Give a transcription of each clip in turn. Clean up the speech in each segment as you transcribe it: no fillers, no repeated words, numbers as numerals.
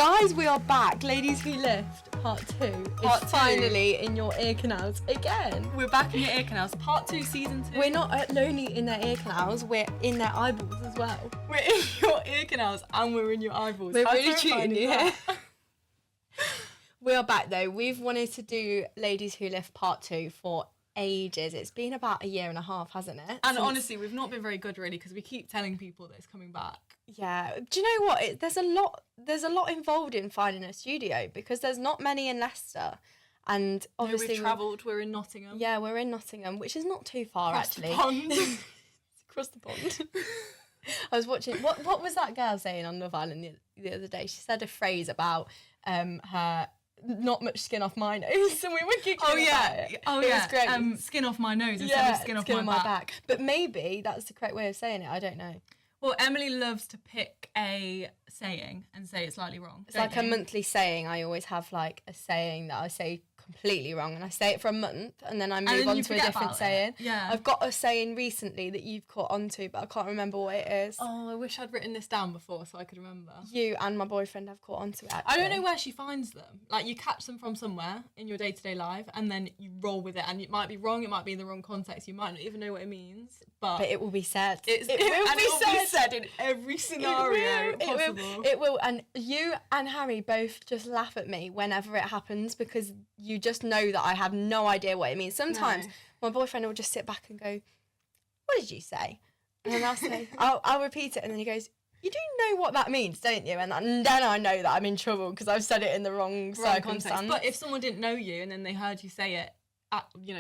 Guys, we are back. Ladies Who Lift, part 2. Part is 2. finally in your ear canals again. We're back in your ear canals. Part 2, season 2. We're not only in their ear canals, we're in their eyeballs as well. We're in your ear canals and we're in your eyeballs. We're How really terrifying cheating is you that? here. We are back though. We've wanted to do Ladies Who Lift part 2 for ages. It's been about a year and a half, hasn't it? And honestly, we've not been very good really because we keep telling people that it's coming back. Yeah. Do you know what? There's a lot involved in finding a studio because there's not many in Leicester. And obviously we've travelled. We're in Nottingham. Yeah, we're in Nottingham, which is not too far Across actually. The pond. Across the pond. I was watching. What was that girl saying on Love Island the other day? She said a phrase about her not much skin off my nose, and we were giggling about it. Oh it yeah. was great. Skin off my nose instead of skin off my back. But maybe that's the correct way of saying it. I don't know. Well, Emily loves to pick a saying and say it slightly wrong. It's like a monthly saying. I always have like a saying that I say completely wrong, and I say it for a month, and then I move on to a different saying. Yeah. I've got a saying recently that you've caught onto, but I can't remember what it is. Oh, I wish I'd written this down before so I could remember. You and my boyfriend have caught onto it, actually. I don't know where she finds them. Like, you catch them from somewhere in your day-to-day life and then you roll with it, and it might be wrong, it might be in the wrong context, you might not even know what it means, but it will be said. It will be said in every scenario possible. It will, and you and Harry both just laugh at me whenever it happens because you just know that I have no idea what it means. Sometimes my boyfriend will just sit back and go, "What did you say?" And then I'll say, I'll repeat it, and then he goes, "You do know what that means, don't you?" And then I know that I'm in trouble because I've said it in the wrong circumstance. Context. But if someone didn't know you and then they heard you say it,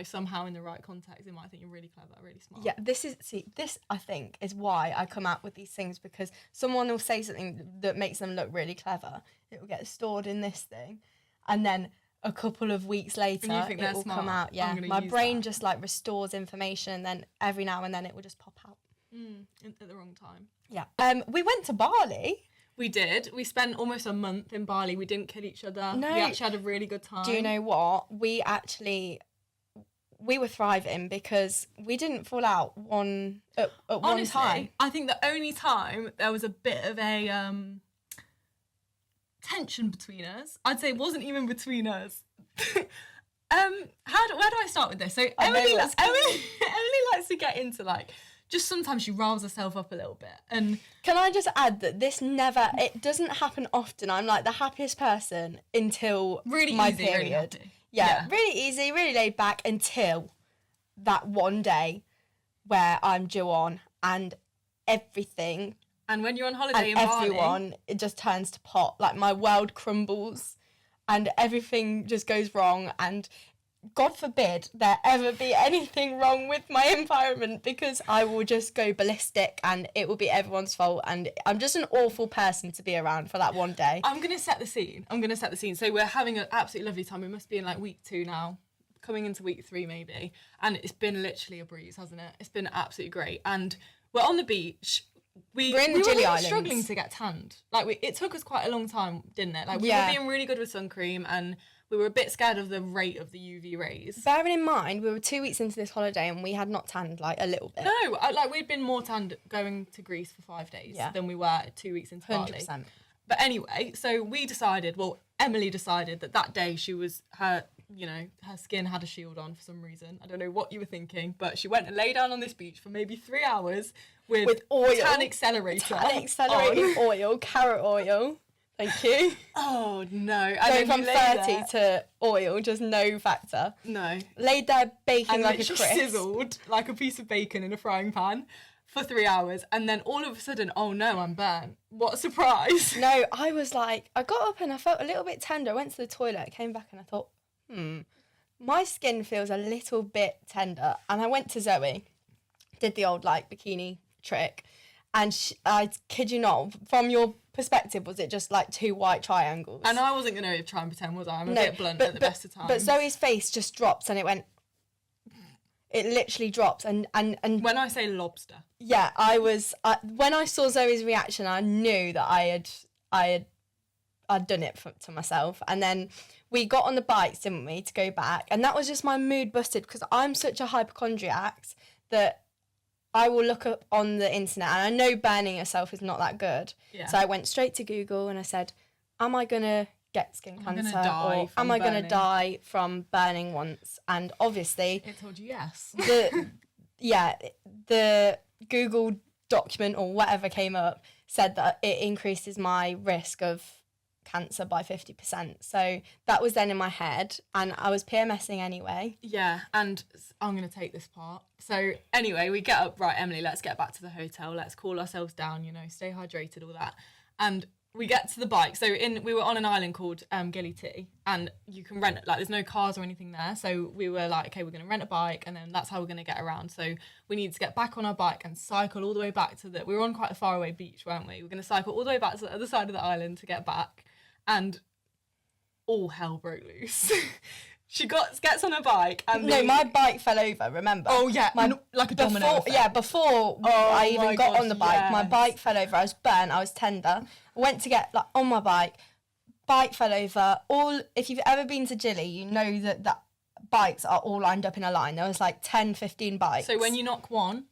somehow in the right context, they might think you're really clever, really smart. Yeah, this I think is why I come out with these things, because someone will say something that makes them look really clever. It will get stored in this thing, and then a couple of weeks later it will come out. Yeah, my brain just like restores information, and then every now and then it will just pop out. At the wrong time. Yeah. We went to Bali. We did. We spent almost a month in Bali. We didn't kill each other. No. We actually had a really good time. Do you know what? We were thriving because we didn't fall out one time. I think the only time there was a bit of a tension between us, I'd say it wasn't even between us. Where do I start with this? So Emily likes to get into just sometimes she riles herself up a little bit. And can I just add that it doesn't happen often. I'm like the happiest person until really my easy, period. really happy. Yeah, really easy, really laid back until that one day where I'm due on and everything. And when you're on holiday and in Bali, everyone, it just turns to pot. Like my world crumbles and everything just goes wrong, and God forbid there ever be anything wrong with my environment, because I will just go ballistic and it will be everyone's fault, and I'm just an awful person to be around for that one day. I'm going to set the scene. So we're having an absolutely lovely time. We must be in week 2 now, coming into week 3 maybe. And it's been literally a breeze, hasn't it? It's been absolutely great. And we're on the beach. We were really struggling to get tanned. It took us quite a long time, didn't it? We were being really good with sun cream, and we were a bit scared of the rate of the UV rays. Bearing in mind, we were 2 weeks into this holiday and we had not tanned a little bit. No, we'd been more tanned going to Greece for 5 days than we were 2 weeks into Bali. 100%. But anyway, so Emily decided that day her skin had a shield on for some reason. I don't know what you were thinking, but she went and lay down on this beach for maybe 3 hours with oil. Tan accelerator. Oil, carrot oil. Thank you. Oh, no. Going from 30 to oil, just no factor. No. Laid there baking and like a crisp. Sizzled like a piece of bacon in a frying pan for 3 hours. And then all of a sudden, oh no, I'm burnt. What a surprise. No, I was I got up and I felt a little bit tender. I went to the toilet, came back and I thought, my skin feels a little bit tender. And I went to Zoe, did the old bikini trick. And I kid you not, from your perspective, was it just 2 white triangles? And I wasn't going to try and pretend, was I? I'm a bit blunt at the best of times. But Zoe's face just drops and it literally drops. And when I say lobster. Yeah, when I saw Zoe's reaction, I knew that I'd done it to myself. And then we got on the bikes, didn't we, to go back. And that was just my mood busted, because I'm such a hypochondriac that I will look up on the internet, and I know burning yourself is not that good. Yeah. So I went straight to Google and I said, am I going to get skin cancer? Or am I going to die from burning once? And obviously... It told you yes. The Google document or whatever came up said that it increases my risk of cancer by 50%. So that was then in my head, and I was PMSing anyway. Yeah, and I'm going to take this part. So anyway, we get up, right, Emily, let's get back to the hotel. Let's cool ourselves down, stay hydrated, all that. And we get to the bike. So we were on an island called Gili T, and you can rent, there's no cars or anything there. So we were like, okay, we're going to rent a bike, and then that's how we're going to get around. So we need to get back on our bike and cycle all the way back we were on quite a far away beach, weren't we? We're going to cycle all the way back to the other side of the island to get back. And all hell broke loose. She gets on her bike and... No, my bike fell over, remember? Oh, yeah, like a domino effect. Yeah, before I even got on the bike, my bike fell over. I was burnt, I was tender. I went to get on my bike fell over. If you've ever been to Gili, you know that bikes are all lined up in a line. There was 10, 15 bikes. So when you knock one...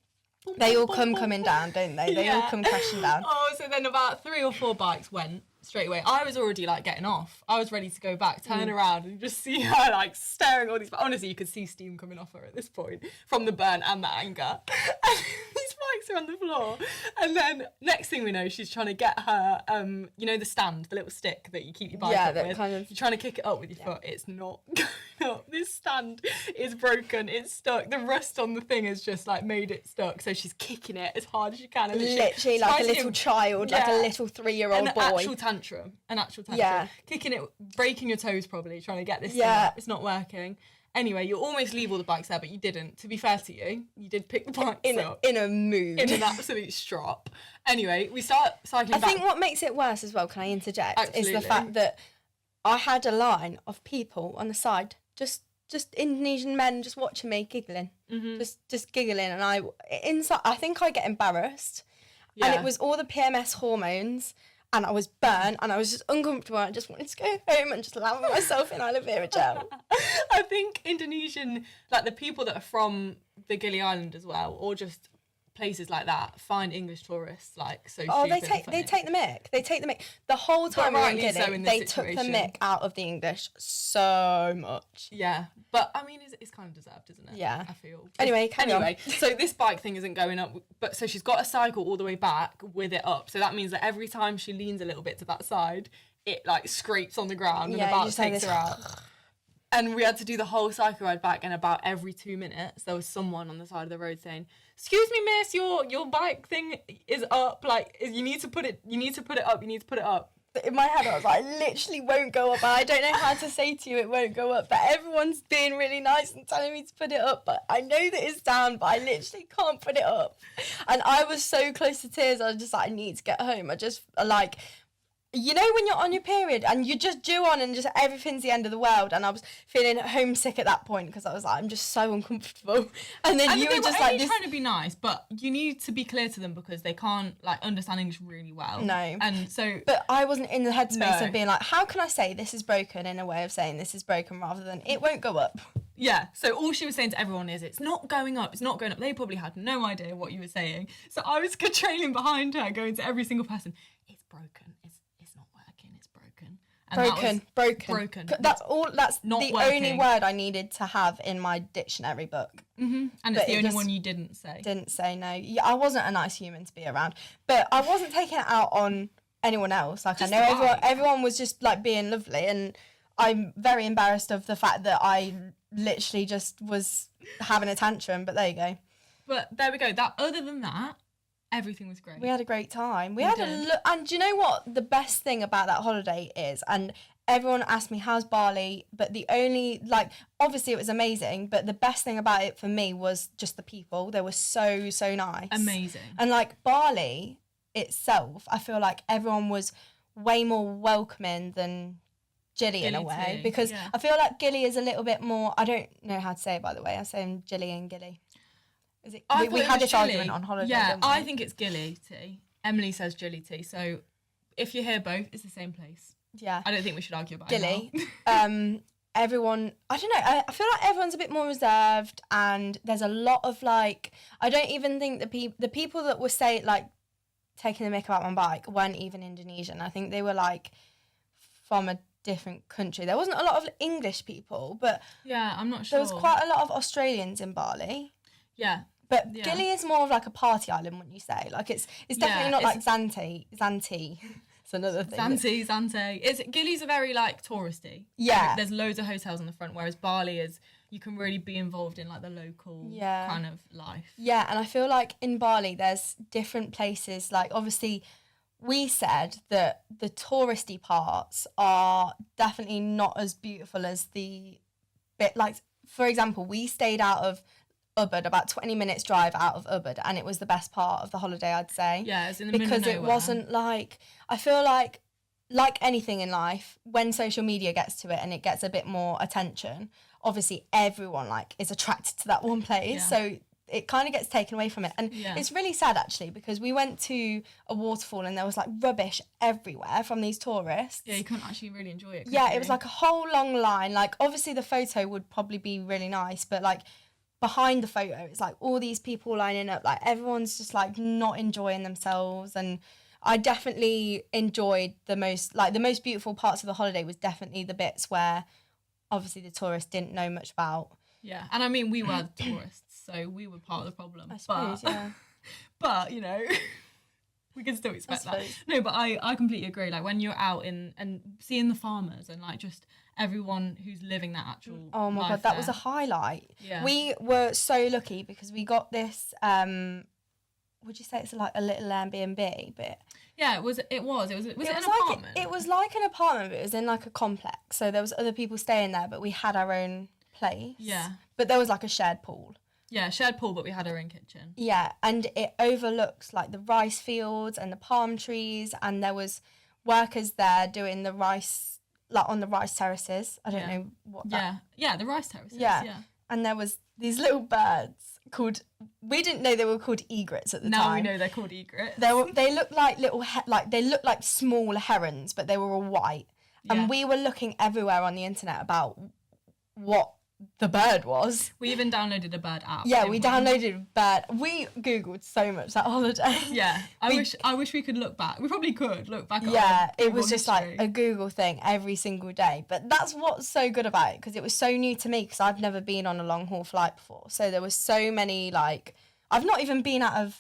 They all come coming down, don't they? They all come crashing down. Oh, so then about 3 or 4 bikes went straight away. I was already getting off. I was ready to go back, turn around and just see her staring at all these. Honestly, you could see steam coming off her at this point from the burn and the anger. And these bikes are on the floor. And then next thing we know, she's trying to get her, the stand, the little stick that you keep your bike up with. You're trying to kick it up with your foot. It's not going up. This stand is broken. It's stuck. The rust on the thing has just made it stuck. So she's kicking it as hard as she can. And literally like a little child, like a little 3-year-old boy. An actual tantrum. Yeah. Kicking it, breaking your toes probably, trying to get this thing up. It's not working. Anyway, you almost leave all the bikes there, but you didn't. To be fair to you, you did pick the bikes up. In a mood. In an absolute strop. Anyway, we start cycling back. I think what makes it worse as well, can I interject, Absolutely. is the fact that I had a line of people on the side, just Indonesian men just watching me, giggling. Mm-hmm. Just giggling. And I think I get embarrassed. Yeah. And it was all the PMS hormones. And I was burnt and I was just uncomfortable. I just wanted to go home and just lather myself in aloe vera gel. I think Indonesian, the people that are from the Gili Island as well, or just places like that, find English tourists so stupid. Oh, they take the mick. They take the mick. The whole time we were in Gili, they took the mick out of the English so much. Yeah, but I mean, it's kind of deserved, isn't it? Yeah. I feel. Anyway, so this bike thing isn't going up, but so she's got a cycle all the way back with it up. So that means that every time she leans a little bit to that side, it scrapes on the ground and about takes her out. And we had to do the whole cycle ride back, and about every 2 minutes there was someone on the side of the road saying, "Excuse me, miss, your bike thing is up. You need to put it up." In my head, I was like, I literally won't go up. I don't know how to say to you it won't go up, but everyone's being really nice and telling me to put it up. But I know that it's down, but I literally can't put it up. And I was so close to tears. I was just I need to get home. I just when you're on your period and you just due on and just everything's the end of the world, and I was feeling homesick at that point because I was I'm just so uncomfortable. And then you were just trying to be nice, but you need to be clear to them because they can't understand English really well. No. And so, but I wasn't in the headspace of being how can I say this is broken in a way of saying this is broken rather than it won't go up. Yeah, so all she was saying to everyone is, it's not going up. They probably had no idea what you were saying. So I was trailing behind her, going to every single person, it's broken, it's not working, it's broken. And broken. That's all. That's not the working. only word I needed to have in my dictionary book. Mm-hmm. And it's the only one you didn't say. Didn't say no. Yeah, I wasn't a nice human to be around, but I wasn't taking it out on anyone else. I know everyone was just being lovely, and I'm very embarrassed of the fact that I literally just was having a tantrum. But there you go. But there we go. Other than that, everything was great. We had a great time. And do you know what the best thing about that holiday is? And everyone asked me, how's Bali? But the only, obviously it was amazing, but the best thing about it for me was just the people. They were so, so nice. Amazing. And Bali itself, I feel like everyone was way more welcoming than Gili in a way. Because I feel like Gili is a little bit more, I don't know how to say it, by the way. I say Gili and Gili. Is it? We had this argument on holiday. Yeah, I think it's Gili Tea. Emily says Gili Tea. So if you hear both, it's the same place. Yeah. I don't think we should argue about Gili. it. Everyone, I don't know. I feel like everyone's a bit more reserved, and there's a lot of I don't even think the people that were taking the mick about my bike weren't even Indonesian. I think they were from a different country. There wasn't a lot of English people, but yeah, I'm not sure. there was quite a lot of Australians in Bali. Yeah. But Gili is more of like a party island, wouldn't you say? Like it's definitely not like Zante. It's another thing. Zante. Gili's a very like touristy. Yeah. There's loads of hotels on the front, whereas Bali is, you can really be involved in like the local kind of life. Yeah, and I feel like in Bali there's different places. Like obviously we said that the touristy parts are definitely not as beautiful as the bit, like for example, we stayed out of Ubud, about 20 minutes drive out of Ubud, and it was the best part of the holiday, I'd say. Yeah, it's in the middle of because it wasn't like, I feel like anything in life, when social media gets to it and it gets a bit more attention, obviously everyone like is attracted to that one place, so it kind of gets taken away from it. And it's really sad actually, because we went to a waterfall and there was like rubbish everywhere from these tourists. Yeah, you couldn't actually really enjoy it. Yeah, it was like a whole long line. Like obviously the photo would probably be really nice, but like behind the photo it's like all these people lining up, like everyone's just like not enjoying themselves. And I definitely enjoyed the most beautiful parts of the holiday was definitely the bits where obviously the tourists didn't know much about. Yeah, and I mean we were the tourists, so we were part of the problem, I suppose. but you know, we can still expect that. No, but I completely agree. Like when you're out and seeing the farmers and like just everyone who's living that actual oh my god, that was a highlight. Yeah, we were so lucky because we got this would you say it's like a little Airbnb? But yeah, it was an apartment? It was like an apartment, but it was in like a complex, so there was other people staying there, but we had our own place. Yeah, but there was like a shared pool. Yeah, shared pool, but we had our own kitchen. Yeah, and it overlooks like the rice fields and the palm trees, and there was workers there doing the rice, like on the rice terraces. I don't know what that... Yeah, the rice terraces, yeah. And there was these little birds called... We didn't know they were called egrets at the time. Now we know they're called egrets. They look like little... they look like small herons, but they were all white. Yeah. And we were looking everywhere on the internet about what the bird was. We even downloaded a bird app. Yeah, we downloaded a bird. We Googled so much that holiday. Yeah, I wish we could look back. We probably could look back. Yeah, it was just like a Google thing every single day. But that's what's so good about it, because it was so new to me, because I've never been on a long haul flight before. So there was so many like, I've not even been out of.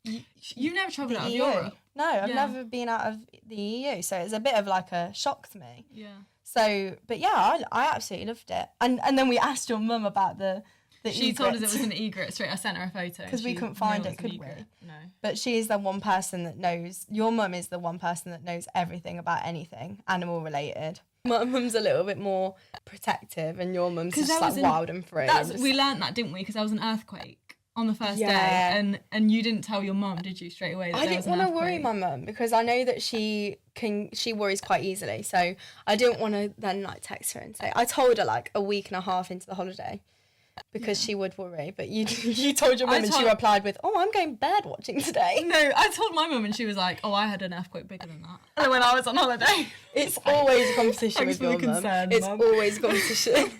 You never travelled out of EU. Europe. No, I've never been out of the EU. So it's a bit of like a shock to me. Yeah. So, but yeah, I absolutely loved it. And then we asked your mum about the She told us it was an egret straight. I sent her a photo. Because we couldn't find it, could we? No. But she is the one person that knows, your mum is the one person that knows everything about anything animal related. My mum's a little bit more protective and your mum's just like wild and free. We learnt that, didn't we? Because there was an earthquake on the first day, and you didn't tell your mum, did you, straight away? I didn't want to worry my mum, because I know that she worries quite easily, so I didn't want to then like text her and say. I told her like a week and a half into the holiday, because she would worry. But you told your mum and she replied with, "Oh, I'm going bird watching today." No, I told my mum and she was like, "Oh, I had an earthquake bigger than that." And when I was on holiday, it's always a competition with your mum. It's always a competition.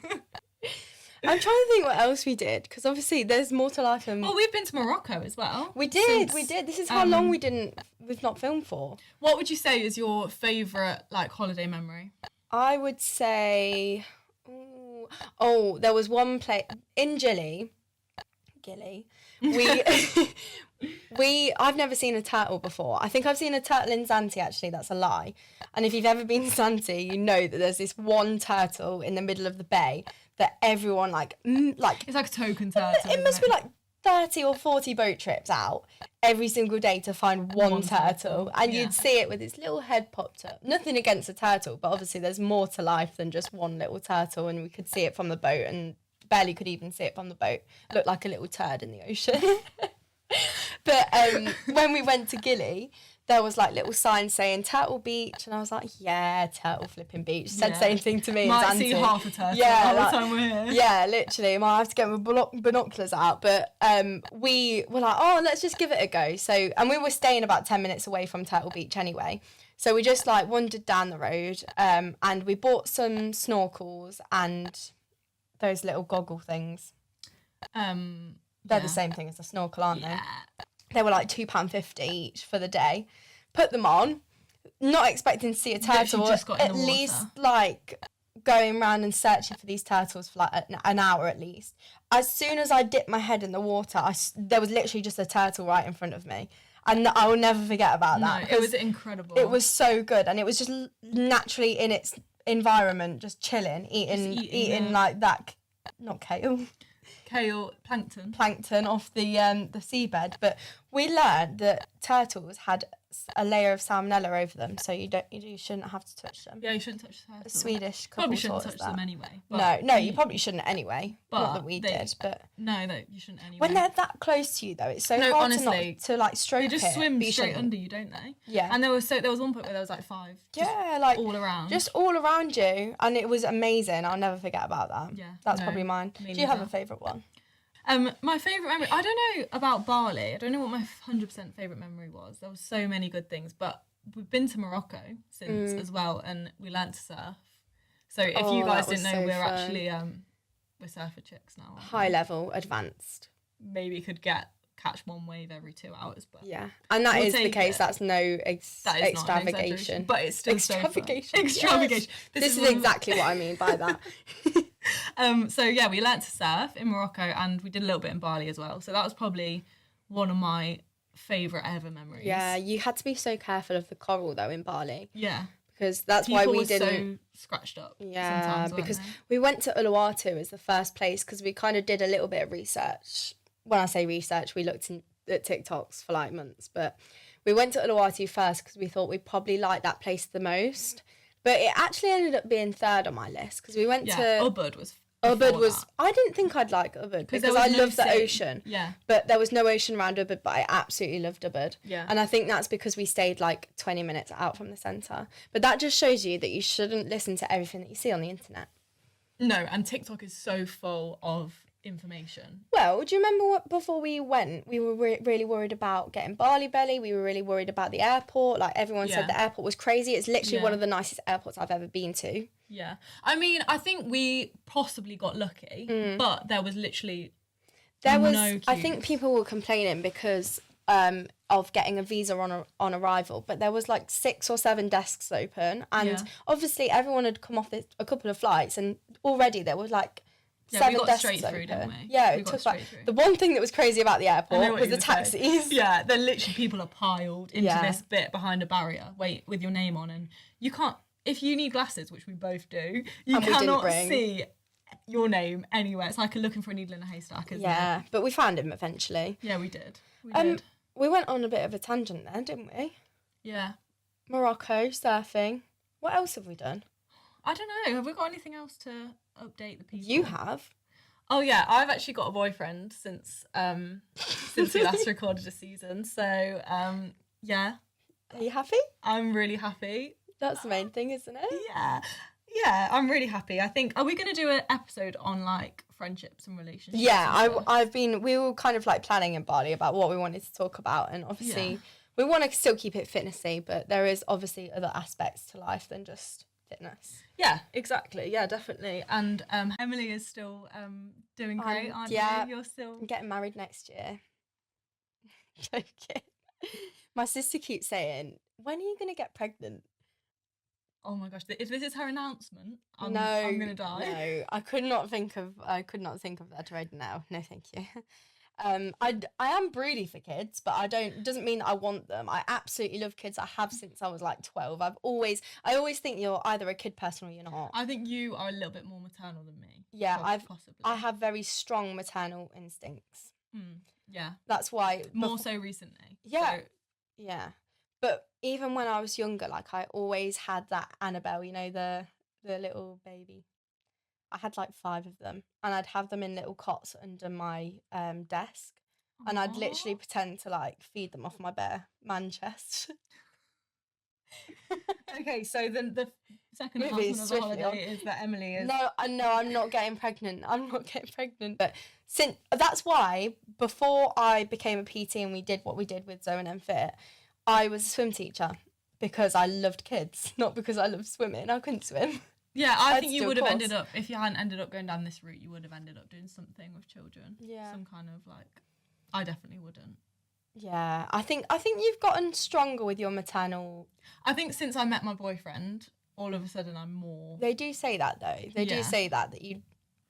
I'm trying to think what else we did, because obviously there's more to life than... Well, we've been to Morocco as well. We did. This is how long we've not filmed for. What would you say is your favourite like holiday memory? I would say... Oh, there was one place... In Gili, I've never seen a turtle before. I think I've seen a turtle in Zante, actually. That's a lie. And if you've ever been to Zante, you know that there's this one turtle in the middle of the bay that everyone like it's like a token turtle. It must be like 30 or 40 boat trips out every single day to find one turtle. And you'd see it with its little head popped up. Nothing against a turtle, but obviously there's more to life than just one little turtle, and we could see it from the boat and barely could even see it from the boat. Looked like a little turd in the ocean. But when we went to Gili, there was like little signs saying Turtle Beach, and I was like, yeah, Turtle flipping beach. Said the same thing to me. Might see half a turtle by the time we're here. Yeah, literally. I might have to get my binoculars out. But we were like, oh, let's just give it a go. So, and we were staying about 10 minutes away from Turtle Beach anyway. So we just like wandered down the road, and we bought some snorkels and those little goggle things. They're the same thing as a snorkel, aren't they? They were like £2.50 each for the day. Put them on. not expecting to see a turtle, just got in at the water. least like going around and searching for these turtles for like an hour at least. As soon as I dipped my head in the water, there was literally just a turtle right in front of me. And I will never forget about that. No, it was incredible. It was so good. And it was just naturally in its environment, just chilling, eating like that, not kale. Plankton off the seabed. But we learned that turtles had a layer of salmonella over them, so you shouldn't have to touch them. Yeah, you shouldn't touch turtles. A Swedish couple probably shouldn't touch that. them anyway. No, you probably shouldn't anyway. But not that we did, but no, you shouldn't anyway. When they're that close to you, though, it's so hard honestly, to like stroke they just it. swim straight under you, don't they? Yeah. And there was one point where there was like 5. Yeah, like all around. Just all around you, and it was amazing. I'll never forget about that. Yeah, that's probably mine. Do you have a favourite one? My favourite memory, I don't know about Bali. I don't know what my 100% favourite memory was. There was so many good things, but we've been to Morocco since as well, and we learnt to surf. So if you guys didn't know, we're actually we're surfer chicks now. High level, advanced. Maybe could catch one wave every 2 hours, but yeah, and that is the case. That's no extravagation, but it's still extravagation. Extravagation. Yes. This is exactly what I mean by that. So yeah, we learnt to surf in Morocco, and we did a little bit in Bali as well. So that was probably one of my favourite ever memories. Yeah, you had to be so careful of the coral though in Bali. Yeah. Because that's why we didn't. So scratched up. Yeah, because we went to Uluwatu as the first place because we kind of did a little bit of research. When I say research, we looked at TikToks for like months, but we went to Uluwatu first because we thought we'd probably like that place the most. But it actually ended up being third on my list because we went to Ubud was. I didn't think I'd like Ubud because I love the ocean. Yeah. But there was no ocean around Ubud, but I absolutely loved Ubud. Yeah. And I think that's because we stayed like 20 minutes out from the centre. But that just shows you that you shouldn't listen to everything that you see on the internet. No, and TikTok is so full of information. Well, do you remember what before we went, we were really worried about getting Bali belly. We were really worried about the airport. Like everyone said the airport was crazy. It's literally one of the nicest airports I've ever been to. Yeah. I mean, I think we possibly got lucky, but there was literally no queues. I think people were complaining because of getting a visa on arrival, but there was like 6 or 7 desks open, and obviously everyone had come off a couple of flights, and already there was like 7 desks straight open. through, didn't we? Yeah, it took like the one thing that was crazy about the airport was the taxis. Yeah, they're literally people are piled into this bit behind a barrier, with your name on, and you can't. If you need glasses, which we both do, you cannot see your name anywhere. It's like looking for a needle in a haystack, isn't it? Yeah, but we found him eventually. Yeah, we did. We went on a bit of a tangent there, didn't we? Yeah. Morocco, surfing. What else have we done? I don't know. Have we got anything else to update the people? You have. Oh yeah, I've actually got a boyfriend since we last recorded a season. So yeah. Are you happy? I'm really happy. That's the main thing, isn't it? Yeah, I'm really happy. I think, are we going to do an episode on like friendships and relationships? Yeah, we were kind of like planning in Bali about what we wanted to talk about, and obviously we want to still keep it fitnessy, but there is obviously other aspects to life than just fitness. Yeah, exactly. Yeah, definitely. And Emily is still doing great, aren't you? You're still getting married next year. Joking. My sister keeps saying, "When are you going to get pregnant?" Oh my gosh! If this is her announcement, I'm gonna die. No, I could not think of that right now. No, thank you. I am broody for kids, but it doesn't mean that I want them. I absolutely love kids. I have since I was like 12. I always think you're either a kid person or you're not. I think you are a little bit more maternal than me. Yeah, I have very strong maternal instincts. Yeah, that's why more so recently. Yeah, yeah. But even when I was younger, like I always had that Annabelle, you know, the little baby. I had like 5 of them, and I'd have them in little cots under my desk. Aww. And I'd literally pretend to like feed them off my bare man chest. Okay, so then the second half of the holiday is that Emily is... No, I'm not getting pregnant. But that's why before I became a PT and we did what we did with Zoe and Fit, I was a swim teacher because I loved kids, not because I loved swimming. I couldn't swim. Yeah, I think you would have ended up, if you hadn't ended up going down this route, you would have ended up doing something with children. Yeah. Some kind of like, I definitely wouldn't. Yeah, I think you've gotten stronger with your maternal. I think since I met my boyfriend, all of a sudden I'm more. They do say that though. They do say that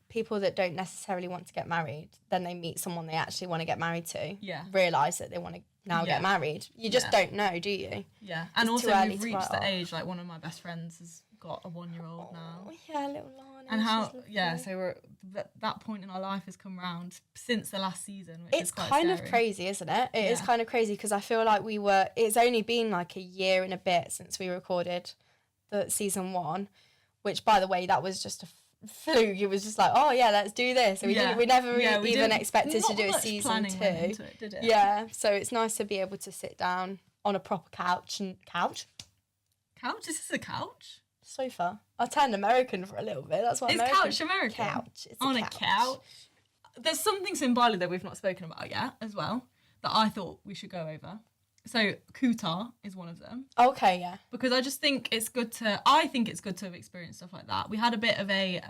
people that don't necessarily want to get married, then they meet someone they actually want to get married to. Yeah. Realise that they want to now get married. You just don't know, do you? Yeah, and also we've reached the age. Like one of my best friends has got a 1-year-old now. Yeah, little Lana. And so we're that point in our life has come round since the last season, which is quite kind scary. of crazy, isn't it? It is kind of crazy because I feel like it's only been like a year and a bit since we recorded the season 1, which by the way, that was just a fluke. It was just like, oh yeah, let's do this. So we never even expected to do a season 2. Into it, did it? Yeah, so it's nice to be able to sit down on a proper couch. Couch? Is this a couch? Sofa. I turned American for a little bit. That's what Is couch American? Couch. It's on a couch. There's some things in Bali that we've not spoken about yet as well that I thought we should go over. So Kuta is one of them. Okay, yeah. Because I just think it's good to. I think it's good to have experienced stuff like that. We had a bit of a.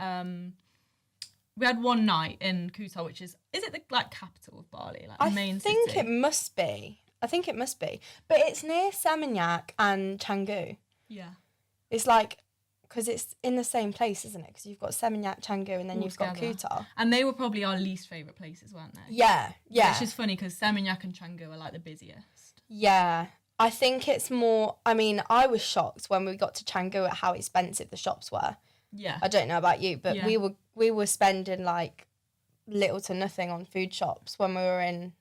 We had one night in Kuta, which is it the capital of Bali, like the main city? I think it must be. But it's near Seminyak and Canggu. Yeah. It's like, because it's in the same place, isn't it? Because you've got Seminyak, Canggu, and then you've got Kuta. And they were probably our least favourite places, weren't they? Yeah. Which is funny because Seminyak and Canggu are like the busiest. Yeah. I think it's more, I mean, I was shocked when we got to Canggu at how expensive the shops were. Yeah. I don't know about you, but we were spending like little to nothing on food shops when we were in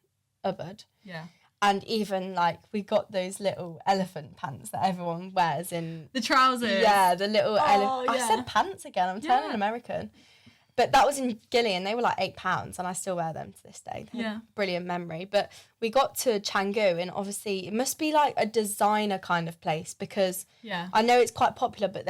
Ubud. Yeah. And even like we got those little elephant pants that everyone wears in the trousers. Yeah, the little elephant. Yeah. I said pants again. I'm turning American. But that was in Gillian. They were like £8, and I still wear them to this day. Brilliant memory. But we got to Canggu, and obviously it must be like a designer kind of place because I know it's quite popular. But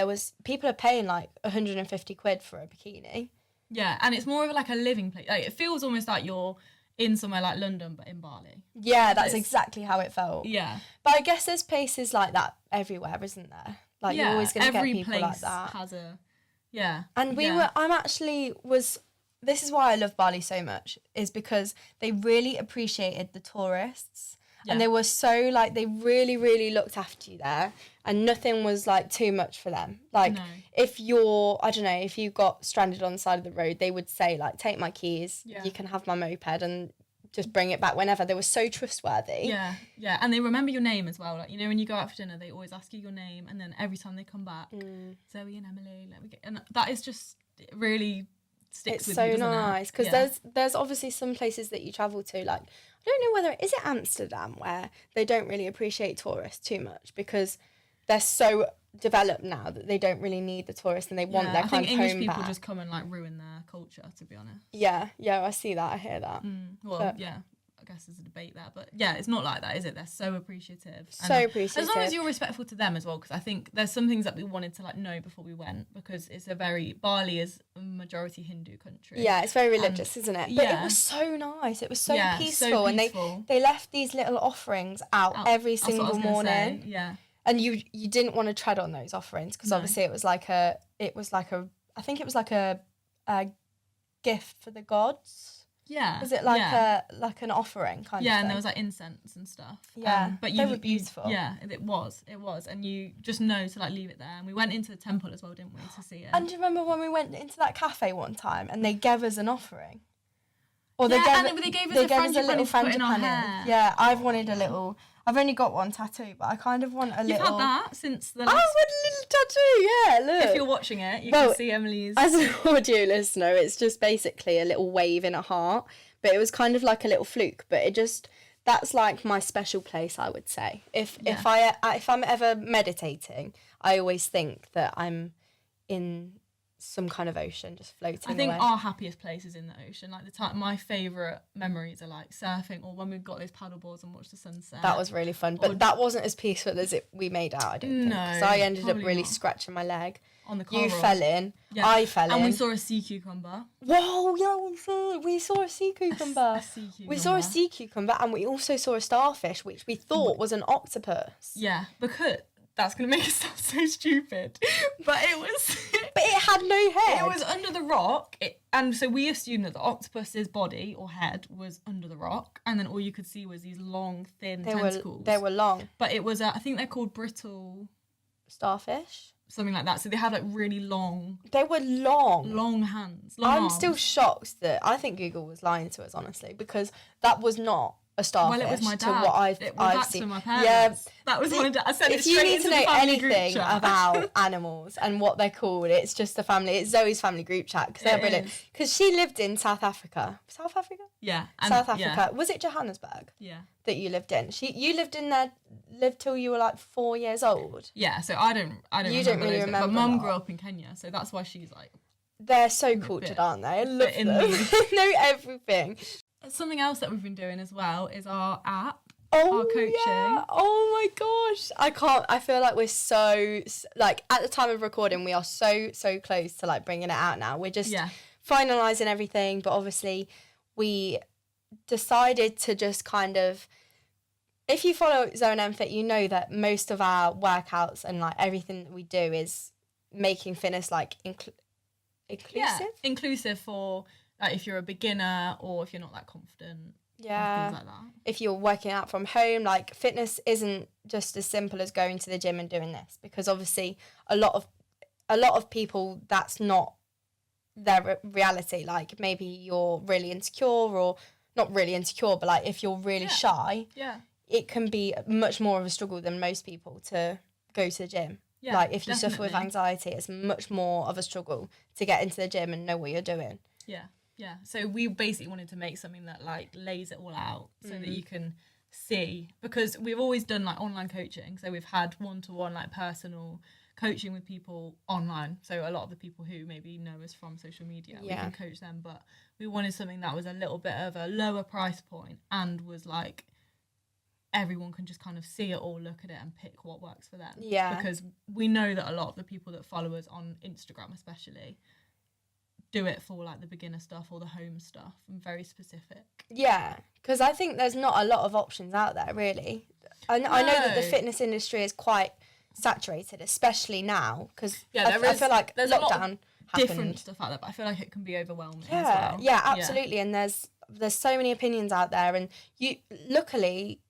people are paying like 150 quid for a bikini. Yeah, and it's more of like a living place. Like, it feels almost like you're in somewhere like London, but in Bali. Yeah, that's exactly how it felt. Yeah. But I guess there's places like that everywhere, isn't there? Like, you're always going to get people like that. Has a... Yeah. And this is why I love Bali so much, is because they really appreciated the tourists. Yeah. And they were so, like, they really, really looked after you there. And nothing was, like, too much for them. Like, if if you got stranded on the side of the road, they would say, like, take my keys, you can have my moped, and just bring it back whenever. They were so trustworthy. Yeah, yeah. And they remember your name as well. Like, you know, when you go out for dinner, they always ask you your name. And then every time they come back, Zoe and Emily, and that is just really sticks with you, doesn't it? It's so nice. Because there's obviously some places that you travel to, like, I don't know whether, is it Amsterdam, where they don't really appreciate tourists too much because they're so developed now that they don't really need the tourists and they want their kind of home back. I think English people just come and like ruin their culture, to be honest. Yeah, I see that, I hear that. I guess there's a debate there, but yeah, it's not like that, is it? They're so appreciative. Appreciative. As long as you're respectful to them as well, because I think there's some things that we wanted to like know before we went, because Bali is a majority Hindu country. Yeah, it's very religious, isn't it? But it was so nice. It was so peaceful. And they left these little offerings out every single morning. Yeah. And you didn't want to tread on those offerings because obviously it was like a gift for the gods. Yeah. Was it like an offering kind of thing? Yeah, and there was like incense and stuff. Yeah, but they were beautiful. It was. And you just know to like leave it there. And we went into the temple as well, didn't we, to see it? And do you remember when we went into that cafe one time and they gave us an offering? Or they gave us a little frangipani. Yeah, I've wanted a little. I've only got one tattoo, but I kind of want a little... You've had that since the last... I want a little tattoo, yeah, look. If you're watching it, you can see Emily's... As an audio listener, it's just basically a little wave in a heart, but it was kind of like a little fluke, but it just... That's like my special place, I would say. If I'm ever meditating, I always think that I'm in some kind of ocean, just floating I think away. Our happiest place is in the ocean. Like my favourite memories are like surfing, or when we've got those paddle boards and watched the sunset. That was really fun, but that wasn't as peaceful as we made out, I don't think. No, because I ended up really scratching my leg. On the coral. You fell in, I fell in. And we saw a sea cucumber. Whoa, yeah, we saw a sea cucumber. We saw a sea cucumber, and we also saw a starfish, which we thought was an octopus. Yeah, because... That's going to make it sound so stupid. But it was... But it had no head. It was under the rock. and so we assumed that the octopus's body or head was under the rock, and then all you could see was these long, thin tentacles. They were long. But it was, I think they're called brittle... Starfish? Something like that. So they have like really long... They were long. Long hands. Long arms. still shocked that... I think Google was lying to us, honestly, because that was not a starfish. Well, it was my dad. To what I've seen. To my parents. Yeah, that was my dad. I sent it if you straight need into to know the family group anything chat. about animals and what they're called, it's just the family. It's Zoe's family group chat because they're brilliant. Because she lived in South Africa. South Africa? Yeah. South Africa. Was it Johannesburg? Yeah. That you lived in. You lived in there. Lived till you were like 4 years old. Yeah. So I don't. You don't really remember. But Mum grew up in Kenya, so that's why she's like. They're so cultured, aren't they? I love them. They know everything. Something else that we've been doing as well is our app. Oh, our coaching. Yeah. Oh my gosh. I feel like we're so, like, at the time of recording, we are so close to, like, bringing it out now. We're just finalising everything, but obviously we decided to just kind of, if you follow Zone and Fit, you know that most of our workouts and, like, everything that we do is making fitness, like, inclusive. Yeah, inclusive for, like, if you're a beginner or if you're not that confident. Yeah. Things like that. If you're working out from home, like, fitness isn't just as simple as going to the gym and doing this, because obviously a lot of people, that's not their reality. Like, maybe you're really insecure, or not really insecure, but like if you're really shy, it can be much more of a struggle than most people to go to the gym. Yeah, like if you suffer with anxiety, it's much more of a struggle to get into the gym and know what you're doing. Yeah. Yeah, so we basically wanted to make something that, like, lays it all out so that you can see, because we've always done, like, online coaching. So we've had one-to-one, like, personal coaching with people online. So a lot of the people who maybe know us from social media, we can coach them. But we wanted something that was a little bit of a lower price point and was, like, everyone can just kind of see it all, look at it and pick what works for them. Yeah. Because we know that a lot of the people that follow us on Instagram especially do it for, like, the beginner stuff or the home stuff, and very specific. Yeah, because I think there's not a lot of options out there, really. I know that the fitness industry is quite saturated, especially now, because I feel like there's lockdown a lot of happened. Different stuff out there, but I feel like it can be overwhelming as well. Yeah, absolutely, and there's so many opinions out there, and luckily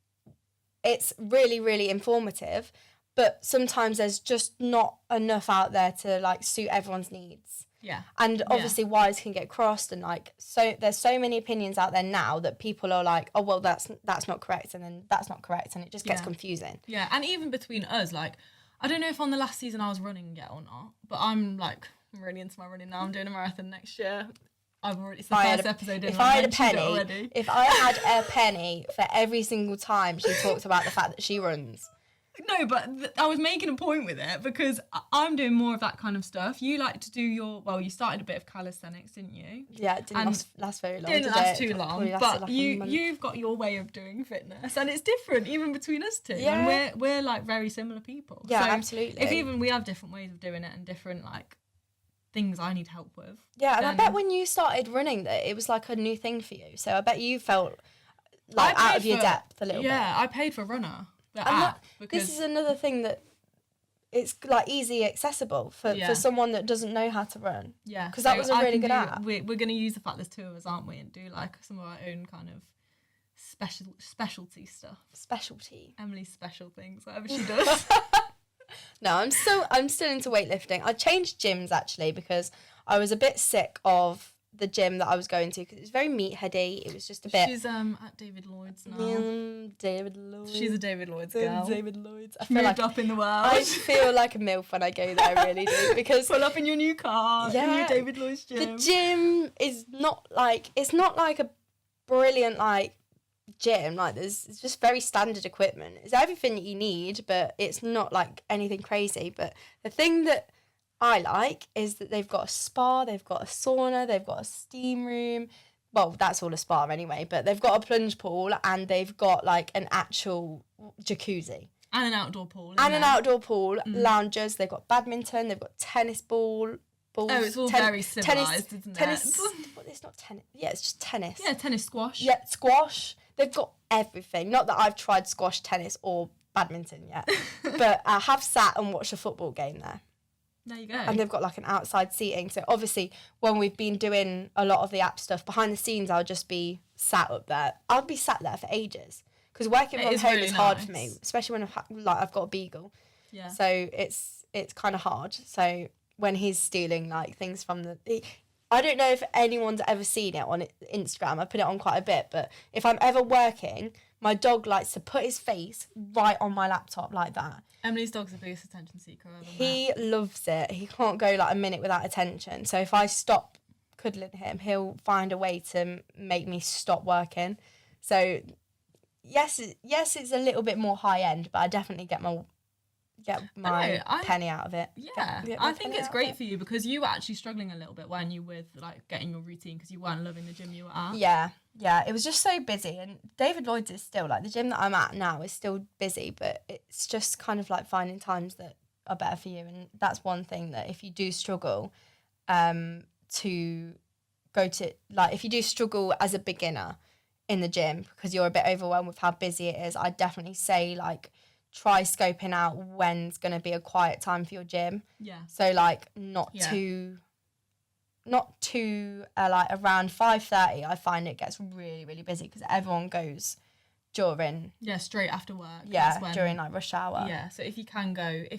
it's really, really informative, but sometimes there's just not enough out there to, like, suit everyone's needs. Yeah. And obviously wires can get crossed, and, like, so there's so many opinions out there now that people are like, oh, well, that's not correct, and then that's not correct, and it just gets confusing. Yeah, and even between us, like, I don't know if on the last season I was running yet or not, but I'm really into my running now. I'm doing a marathon next year. It's the first episode in. If I had a penny for every single time she talks about the fact that she runs. No, but I was making a point with it because I'm doing more of that kind of stuff. You like to do you started a bit of calisthenics, didn't you? Yeah, it didn't last very long. Didn't last too long, but like you've got your way of doing fitness, and it's different even between us two. Yeah. And we're like very similar people. Yeah, so absolutely. If even we have different ways of doing it and different, like, things I need help with. Yeah, and I bet when you started running that it was like a new thing for you. So I bet you felt like out of your depth a little bit. Yeah, I paid for Runner. This is another thing that it's, like, easy accessible for someone that doesn't know how to run. Yeah, because that was a really good app. We're going to use the fact there's two of us, aren't we, and do, like, some of our own kind of specialty stuff. Specialty. Emily's special things, whatever she does. No, I'm still into weightlifting. I changed gyms actually because I was a bit sick of the gym that I was going to because it was very meatheady. It was just a bit. She's at David Lloyd's now. David Lloyd. She's a David Lloyd's girl. David Lloyd's. I feel moved up in the world. I feel like a MILF when I go there. I really do, because pull up in your new car. Yeah, in your David Lloyd's gym. The gym is not like a brilliant, like, gym. Like, it's just very standard equipment. It's everything that you need, but it's not like anything crazy. But the thing that I like is that they've got a spa, they've got a sauna, they've got a steam room. Well, that's all a spa anyway, but they've got a plunge pool and they've got, like, an actual jacuzzi. And an outdoor pool. An outdoor pool, lounges, they've got badminton, they've got tennis balls. Oh, it's all very civilised, isn't it? Tennis, well, it's not tennis. Yeah, it's just tennis. Yeah, tennis, squash. Yeah, squash. They've got everything. Not that I've tried squash, tennis or badminton yet, but I have sat and watched a football game there. There you go. And they've got like an outside seating. So obviously when we've been doing a lot of the app stuff, behind the scenes, I'll just be sat up there. I'll be sat there for ages. Because working from home is hard for me, especially when I've got a beagle. Yeah. So it's kind of hard. So when he's stealing like things from I don't know if anyone's ever seen it on Instagram. I put it on quite a bit, but if I'm ever working, my dog likes to put his face right on my laptop like that. Emily's dog's the biggest attention seeker I've ever met. He loves it. He can't go like a minute without attention. So if I stop cuddling him, he'll find a way to make me stop working. So yes, it's a little bit more high end, but I definitely get my penny out of it. Yeah, I think it's great for you because you were actually struggling a little bit, weren't you, with like getting your routine because you weren't loving the gym you were at. Yeah, it was just so busy, and David Lloyd's is still like the gym that I'm at now is still busy, but it's just kind of like finding times that are better for you, and that's one thing that if you do struggle to go to, like if you do struggle as a beginner in the gym because you're a bit overwhelmed with how busy it is, I'd definitely say like try scoping out when's going to be a quiet time for your gym. Yeah. So like not too like around 5:30 I find it gets really, really busy because everyone goes during straight after work. During like rush hour. Yeah, so if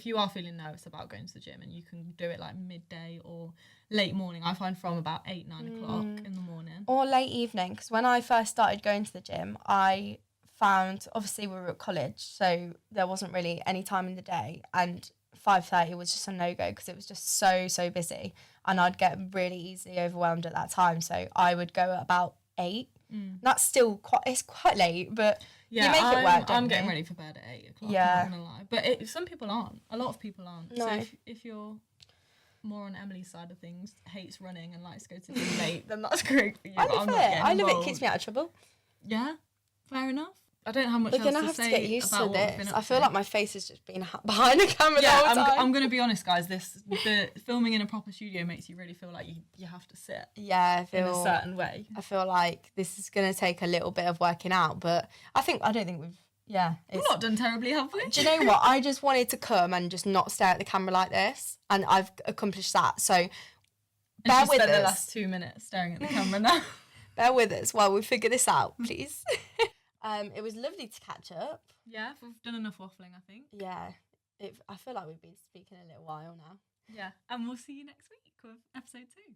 you are feeling nervous about going to the gym and you can do it like midday or late morning, I find from about 8-9 o'clock in the morning. Or late evening, because when I first started going to the gym, I found, obviously we were at college, so there wasn't really any time in the day, and 5:30 was just a no-go because it was just so busy, and I'd get really easily overwhelmed at that time, so I would go at about 8. That's still quite late, but you make it work. I'm getting ready for bed at 8 o'clock. Yeah, I'm not gonna lie, but some people aren't. A lot of people aren't. No. So if you're more on Emily's side of things, hates running and likes to go to the gym late, then that's great for you. I love it. It keeps me out of trouble. Yeah, fair enough. I don't have much else to say. We're going to have to get used to this. I feel like my face has just been behind the camera the whole time. I'm going to be honest, guys. The filming in a proper studio makes you really feel like you have to sit in a certain way. I feel like this is going to take a little bit of working out, but I don't think we've... Yeah. We've not done terribly, have we? Do you know what? I just wanted to come and just not stare at the camera like this, and I've accomplished that. So bear with us. The last 2 minutes staring at the camera now. Bear with us while we figure this out, please. It was lovely to catch up. Yeah, we've done enough waffling, I think. Yeah, I feel like we've been speaking a little while now. Yeah, and we'll see you next week with episode 2.